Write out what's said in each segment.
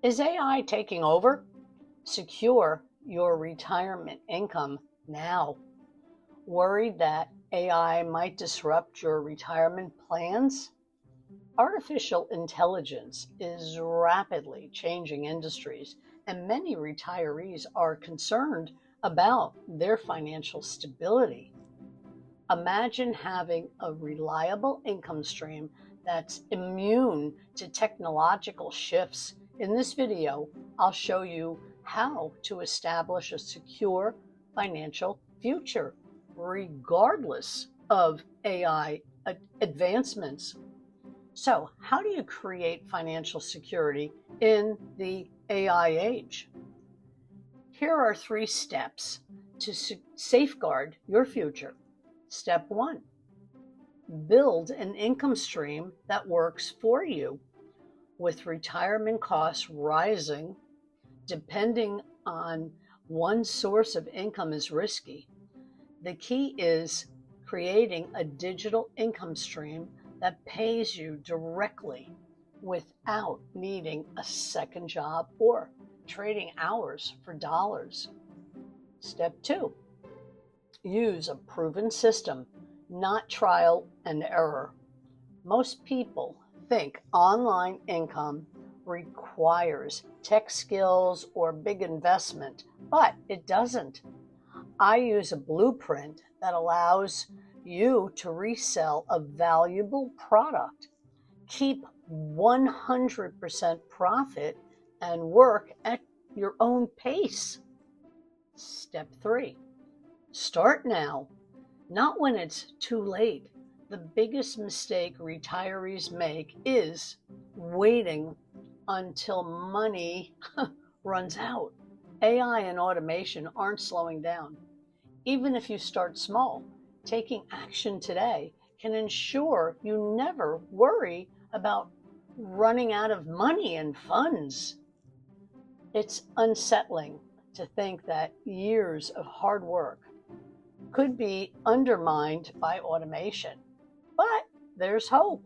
Is AI taking over? Secure your retirement income now. Worried that AI might disrupt your retirement plans? Artificial intelligence is rapidly changing industries, and many retirees are concerned about their financial stability. Imagine having a reliable income stream that's immune to technological shifts. In this video, I'll show you how to establish a secure financial future, regardless of AI advancements. So, how do you create financial security in the AI age? Here are 3 steps to safeguard your future. Step 1, build an income stream that works for you. With retirement costs rising, depending on one source of income is risky. The key is creating a digital income stream that pays you directly without needing a second job or trading hours for dollars. Step 2, use a proven system, not trial and error. Most people think online income requires tech skills or big investment, but it doesn't. I use a blueprint that allows you to resell a valuable product, keep 100% profit, and work at your own pace. Step 3, start now, not when it's too late. The biggest mistake retirees make is waiting until money runs out. AI and automation aren't slowing down. Even if you start small, taking action today can ensure you never worry about running out of money and funds. It's unsettling to think that years of hard work could be undermined by automation. But there's hope.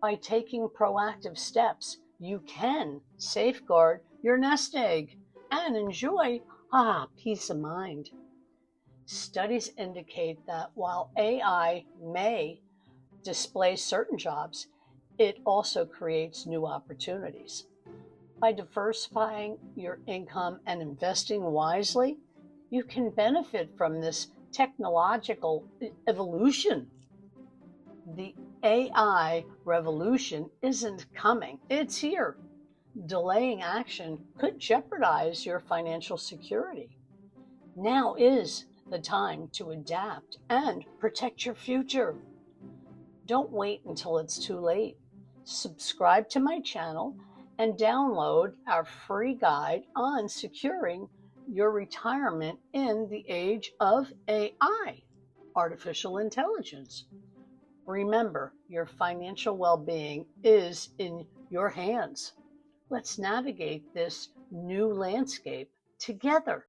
By taking proactive steps, you can safeguard your nest egg and enjoy peace of mind. Studies indicate that while AI may displace certain jobs, it also creates new opportunities. By diversifying your income and investing wisely, you can benefit from this technological evolution. The AI revolution isn't coming, it's here. Delaying action could jeopardize your financial security. Now is the time to adapt and protect your future. Don't wait until it's too late. Subscribe to my channel and download our free guide on securing your retirement in the age of AI, artificial intelligence. Remember, your financial well-being is in your hands. Let's navigate this new landscape together.